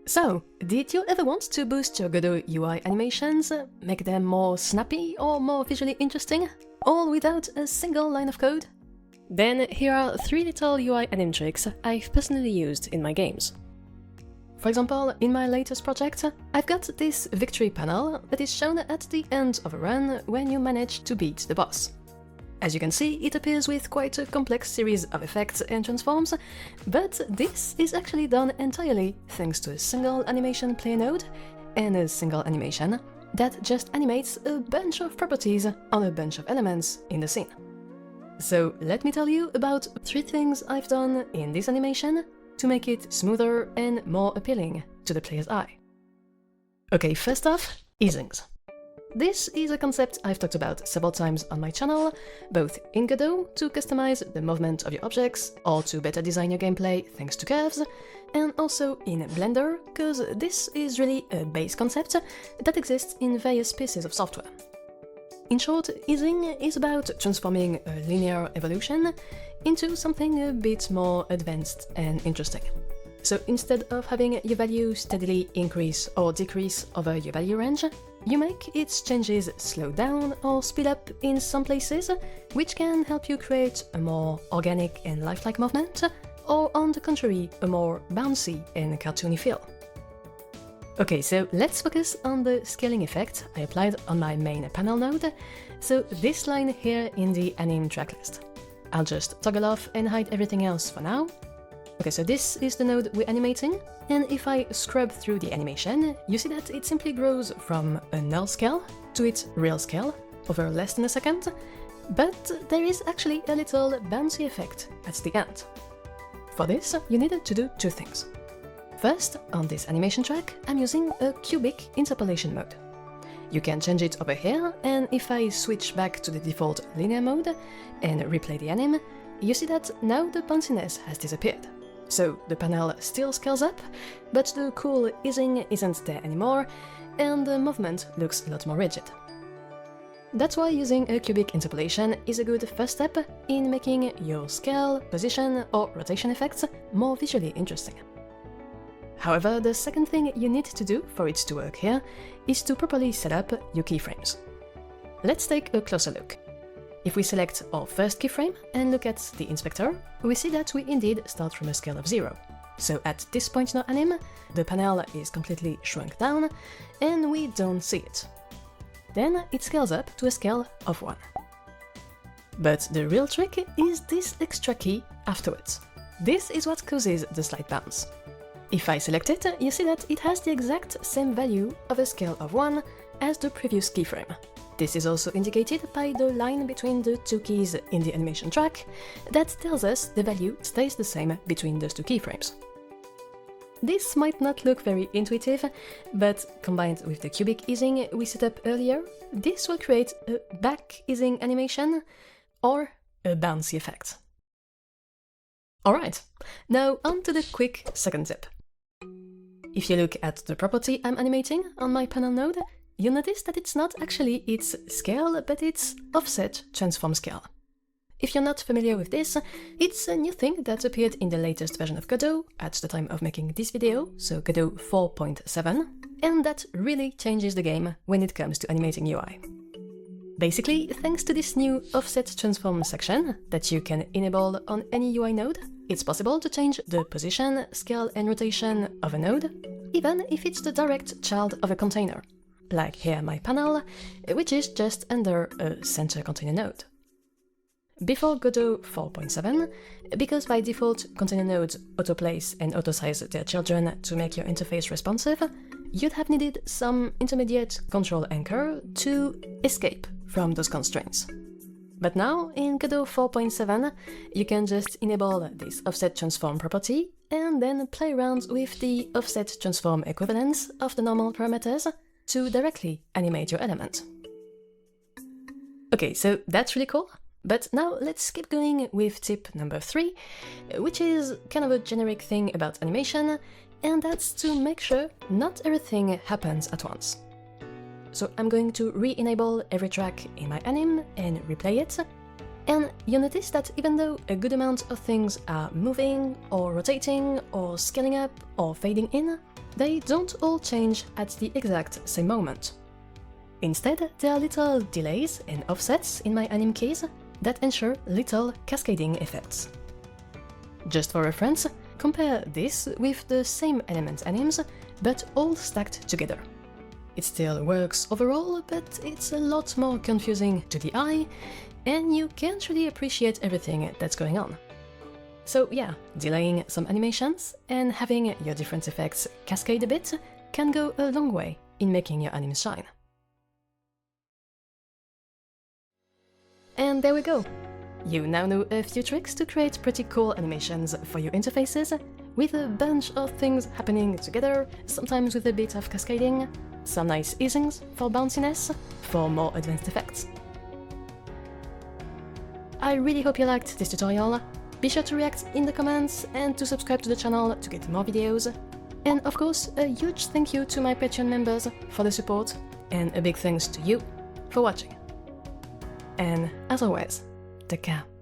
So, did you ever want to boost your Godot UI animations, make them more snappy or more visually interesting, all without a single line of code? Then here are 3 little UI anim tricks I've personally used in my games. For example, in my latest project, I've got this victory panel that is shown at the end of a run when you manage to beat the boss. As you can see, it appears with quite a complex series of effects and transforms, but this is actually done entirely thanks to a single animation play node and a single animation that just animates a bunch of properties on a bunch of elements in the scene. So let me tell you about 3 things I've done in this animation to make it smoother and more appealing to the player's eye. Okay, first off, easings. This is a concept I've talked about several times on my channel, both in Godot to customize the movement of your objects or to better design your gameplay thanks to curves, and also in Blender, because this is really a base concept that exists in various pieces of software. In short, easing is about transforming a linear evolution into something a bit more advanced and interesting. So instead of having your value steadily increase or decrease over your value range, you make its changes slow down or speed up in some places, which can help you create a more organic and lifelike movement, or on the contrary, a more bouncy and cartoony feel. Okay, so let's focus on the scaling effect I applied on my main panel node, so this line here in the anim tracklist. I'll just toggle off and hide everything else for now. Okay, so this is the node we're animating, and if I scrub through the animation, you see that it simply grows from a null scale to its real scale over less than a second, but there is actually a little bouncy effect at the end. For this, you needed to do 2 things. First, on this animation track, I'm using a cubic interpolation mode. You can change it over here, and if I switch back to the default linear mode and replay the anim, you see that now the bounciness has disappeared. So the panel still scales up, but the cool easing isn't there anymore, and the movement looks a lot more rigid. That's why using a cubic interpolation is a good first step in making your scale, position, or rotation effects more visually interesting. However, the second thing you need to do for it to work here is to properly set up your keyframes. Let's take a closer look. If we select our first keyframe and look at the inspector, we see that we indeed start from a scale of 0. So at this point in our anim, the panel is completely shrunk down, and we don't see it. Then it scales up to a scale of 1. But the real trick is this extra key afterwards. This is what causes the slight bounce. If I select it, you see that it has the exact same value of a scale of 1 as the previous keyframe. This is also indicated by the line between the 2 keys in the animation track that tells us the value stays the same between those 2 keyframes. This might not look very intuitive, but combined with the cubic easing we set up earlier, this will create a back easing animation or a bouncy effect. Alright, now on to the quick second tip. If you look at the property I'm animating on my panel node, you'll notice that it's not actually its scale, but its offset transform scale. If you're not familiar with this, it's a new thing that appeared in the latest version of Godot at the time of making this video, so Godot 4.7, and that really changes the game when it comes to animating UI. Basically, thanks to this new offset transform section that you can enable on any UI node, it's possible to change the position, scale and rotation of a node, even if it's the direct child of a container. Like here my panel, which is just under a center container node. Before Godot 4.7, because by default container nodes autoplace and autosize their children to make your interface responsive, you'd have needed some intermediate control anchor to escape from those constraints. But now, in Godot 4.7, you can just enable this offset transform property and then play around with the offset transform equivalence of the normal parameters to directly animate your element. Okay, so that's really cool, but now let's keep going with tip number 3, which is kind of a generic thing about animation, and that's to make sure not everything happens at once. So I'm going to re-enable every track in my anim and replay it, And you'll notice that even though a good amount of things are moving, or rotating, or scaling up, or fading in, they don't all change at the exact same moment. Instead, there are little delays and offsets in my anim case that ensure little cascading effects. Just for reference, compare this with the same element anims, but all stacked together. It still works overall, but it's a lot more confusing to the eye, and you can't really appreciate everything that's going on. So yeah, delaying some animations and having your different effects cascade a bit can go a long way in making your animes shine. And there we go! You now know a few tricks to create pretty cool animations for your interfaces, with a bunch of things happening together, sometimes with a bit of cascading, some nice easings for bounciness, for more advanced effects. I really hope you liked this tutorial. Be sure to react in the comments and to subscribe to the channel to get more videos. And of course, a huge thank you to my Patreon members for the support, and a big thanks to you for watching. And as always, take care.